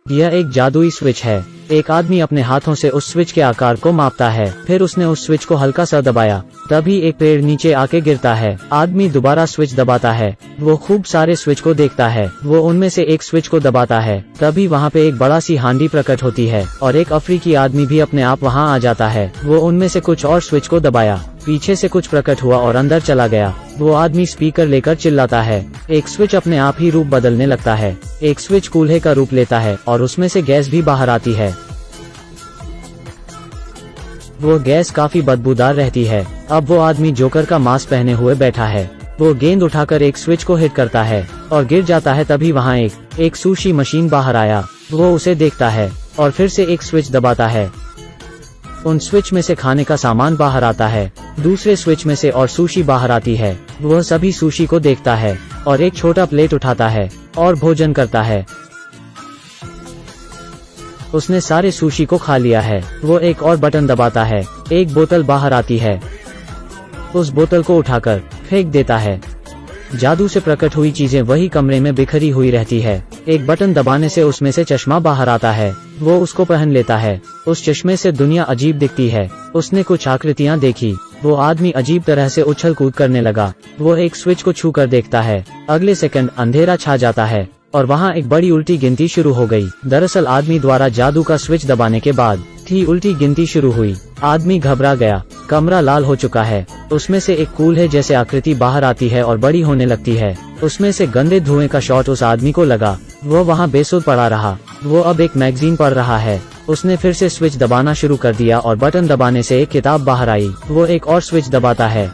यह एक जादुई स्विच है। एक आदमी अपने हाथों से उस स्विच के आकार को मापता है, फिर उसने उस स्विच को हल्का सा दबाया, तभी एक पेड़ नीचे आके गिरता है। आदमी दोबारा स्विच दबाता है, वो खूब सारे स्विच को देखता है, वो उनमें से एक स्विच को दबाता है, तभी वहाँ पे एक बड़ा सी हांडी प्रकट होती है और एक अफ्रीकी आदमी भी अपने आप वहाँ आ जाता है। वो उनमें से कुछ और स्विच को दबाया, पीछे से कुछ प्रकट हुआ और अंदर चला गया। वो आदमी स्पीकर लेकर चिल्लाता है। एक स्विच अपने आप ही रूप बदलने लगता है। एक स्विच कूल्हे का रूप लेता है और उसमें से गैस भी बाहर आती है। वो गैस काफी बदबूदार रहती है। अब वो आदमी जोकर का मास्क पहने हुए बैठा है। वो गेंद उठाकर एक स्विच को हिट करता है और गिर जाता है, तभी वहाँ एक सुशी मशीन बाहर आया। वो उसे देखता है और फिर से एक स्विच दबाता है। उन स्विच में से खाने का सामान बाहर आता है, दूसरे स्विच में से और सुशी बाहर आती है। वह सभी सुशी को देखता है और एक छोटा प्लेट उठाता है और भोजन करता है। उसने सारे सुशी को खा लिया है। वो एक और बटन दबाता है, एक बोतल बाहर आती है। उस बोतल को उठाकर फेंक देता है। जादू से प्रकट हुई चीजें वही कमरे में बिखरी हुई रहती है। एक बटन दबाने से उसमें से चश्मा बाहर आता है। वो उसको पहन लेता है। उस चश्मे से दुनिया अजीब दिखती है। उसने कुछ आकृतियां देखी। वो आदमी अजीब तरह से उछल कूद करने लगा। वो एक स्विच को छू कर देखता है। अगले सेकंड अंधेरा छा जाता है और वहाँ एक बड़ी उल्टी गिनती शुरू हो गई। दरअसल आदमी द्वारा जादू का स्विच दबाने के बाद ही उल्टी गिनती शुरू हुई। आदमी घबरा गया। कमरा लाल हो चुका है। उसमें से एक कूल्हे जैसे आकृति बाहर आती है और बड़ी होने लगती है। उसमें से गंदे धुएं का शॉट उस आदमी को लगा। वो वहाँ बेसुध पड़ा रहा। वो अब एक मैगजीन पढ़ रहा है। उसने फिर से स्विच दबाना शुरू कर दिया और बटन दबाने से एक किताब बाहर आई। वो एक और स्विच दबाता है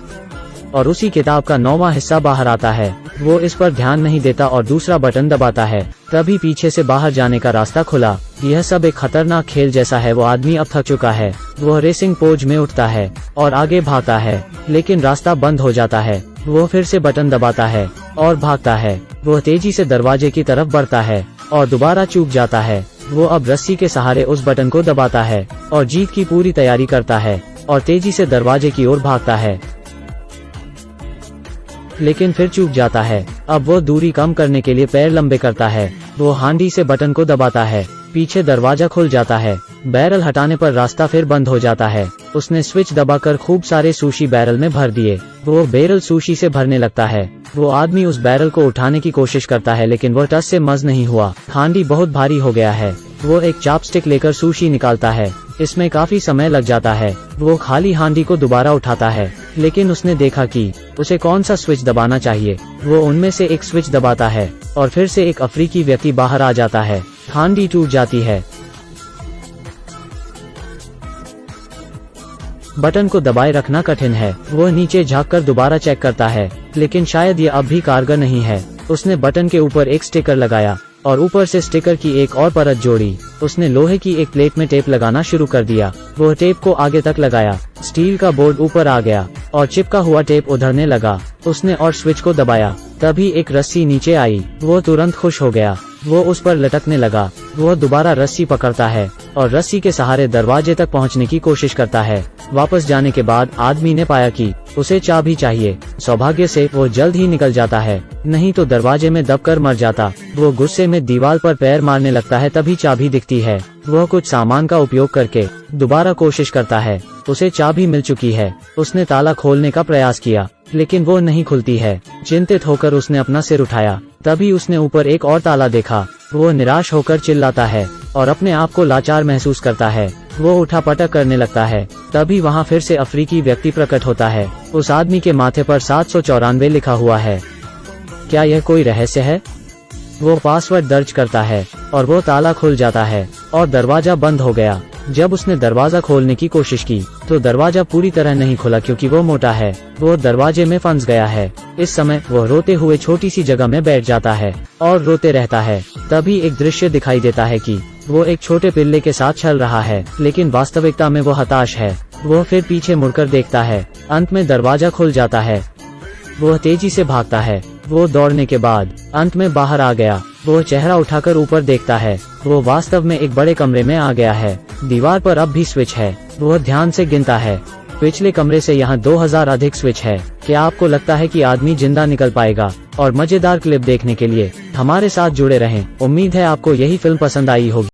और उसी किताब का 9वां हिस्सा बाहर आता है। वो इस पर ध्यान नहीं देता और दूसरा बटन दबाता है, तभी पीछे से बाहर जाने का रास्ता खुला। यह सब एक खतरनाक खेल जैसा है। वो आदमी अब थक चुका है। वो रेसिंग पोज में उठता है और आगे भागता है, लेकिन रास्ता बंद हो जाता है। वो फिर से बटन दबाता है और भागता है। वो तेजी से दरवाजे की तरफ बढ़ता है और दोबारा चूक जाता है। वो अब रस्सी के सहारे उस बटन को दबाता है और जीत की पूरी तैयारी करता है और तेजी से दरवाजे की ओर भागता है, लेकिन फिर चूक जाता है। अब वो दूरी कम करने के लिए पैर लंबे करता है। वो हांडी से बटन को दबाता है। पीछे दरवाजा खुल जाता है। बैरल हटाने पर रास्ता फिर बंद हो जाता है। उसने स्विच दबाकर खूब सारे सुशी बैरल में भर दिए। वो बैरल सुशी से भरने लगता है। वो आदमी उस बैरल को उठाने की कोशिश करता है, लेकिन वो टस से मज नहीं हुआ। हांडी बहुत भारी हो गया है। वो एक चॉपस्टिक लेकर सुशी निकालता है। इसमें काफी समय लग जाता है। वो खाली हांडी को दोबारा उठाता है, लेकिन उसने देखा कि उसे कौन सा स्विच दबाना चाहिए। वो उनमें से एक स्विच दबाता है और फिर से एक अफ्रीकी व्यक्ति बाहर आ जाता है। हांडी टूट जाती है। बटन को दबाए रखना कठिन है। वो नीचे झांककर दोबारा चेक करता है, लेकिन शायद ये अब भी कारगर नहीं है। उसने बटन के ऊपर एक स्टिकर लगाया और ऊपर से स्टिकर की एक और परत जोड़ी। उसने लोहे की एक प्लेट में टेप लगाना शुरू कर दिया। वो टेप को आगे तक लगाया। स्टील का बोर्ड ऊपर आ गया और चिपका हुआ टेप उधरने लगा। उसने और स्विच को दबाया, तभी एक रस्सी नीचे आई। वो तुरंत खुश हो गया। वो उस पर लटकने लगा। वो दोबारा रस्सी पकड़ता है और रस्सी के सहारे दरवाजे तक पहुंचने की कोशिश करता है। वापस जाने के बाद आदमी ने पाया कि उसे चाबी चाहिए। सौभाग्य से वो जल्द ही निकल जाता है, नहीं तो दरवाजे में दबकर मर जाता। वो गुस्से में दीवार पर पैर मारने लगता है, तभी चाबी दिखती है। वह कुछ सामान का उपयोग करके दोबारा कोशिश करता है। उसे चाबी मिल चुकी है। उसने ताला खोलने का प्रयास किया, लेकिन वो नहीं खुलती है। चिंतित होकर उसने अपना सिर उठाया, तभी उसने ऊपर एक और ताला देखा। वो निराश होकर चिल्लाता है और अपने आप को लाचार महसूस करता है। वो उठापटक करने लगता है, तभी वहाँ फिर से अफ्रीकी व्यक्ति प्रकट होता है। उस आदमी के माथे पर 794 लिखा हुआ है। क्या यह कोई रहस्य है? वो पासवर्ड दर्ज करता है और वो ताला खुल जाता है और दरवाजा बंद हो गया। जब उसने दरवाजा खोलने की कोशिश की तो दरवाजा पूरी तरह नहीं खुला, क्योंकि वो मोटा है। वो दरवाजे में फंस गया है। इस समय वो रोते हुए छोटी सी जगह में बैठ जाता है और रोते रहता है। तभी एक दृश्य दिखाई देता है कि वो एक छोटे पिल्ले के साथ चल रहा है, लेकिन वास्तविकता में वो हताश है। वो फिर पीछे मुड़कर देखता है। अंत में दरवाजा खुल जाता है। वो तेजी से भागता है। वो दौड़ने के बाद अंत में बाहर आ गया। वो चेहरा उठाकर ऊपर देखता है। वो वास्तव में एक बड़े कमरे में आ गया है। दीवार पर अब भी स्विच है। वो ध्यान से गिनता है। पिछले कमरे से यहाँ 2000 अधिक स्विच है। क्या आपको लगता है कि आदमी जिंदा निकल पाएगा? और मजेदार क्लिप देखने के लिए हमारे साथ जुड़े रहें। उम्मीद है आपको यही फिल्म पसंद आई होगी।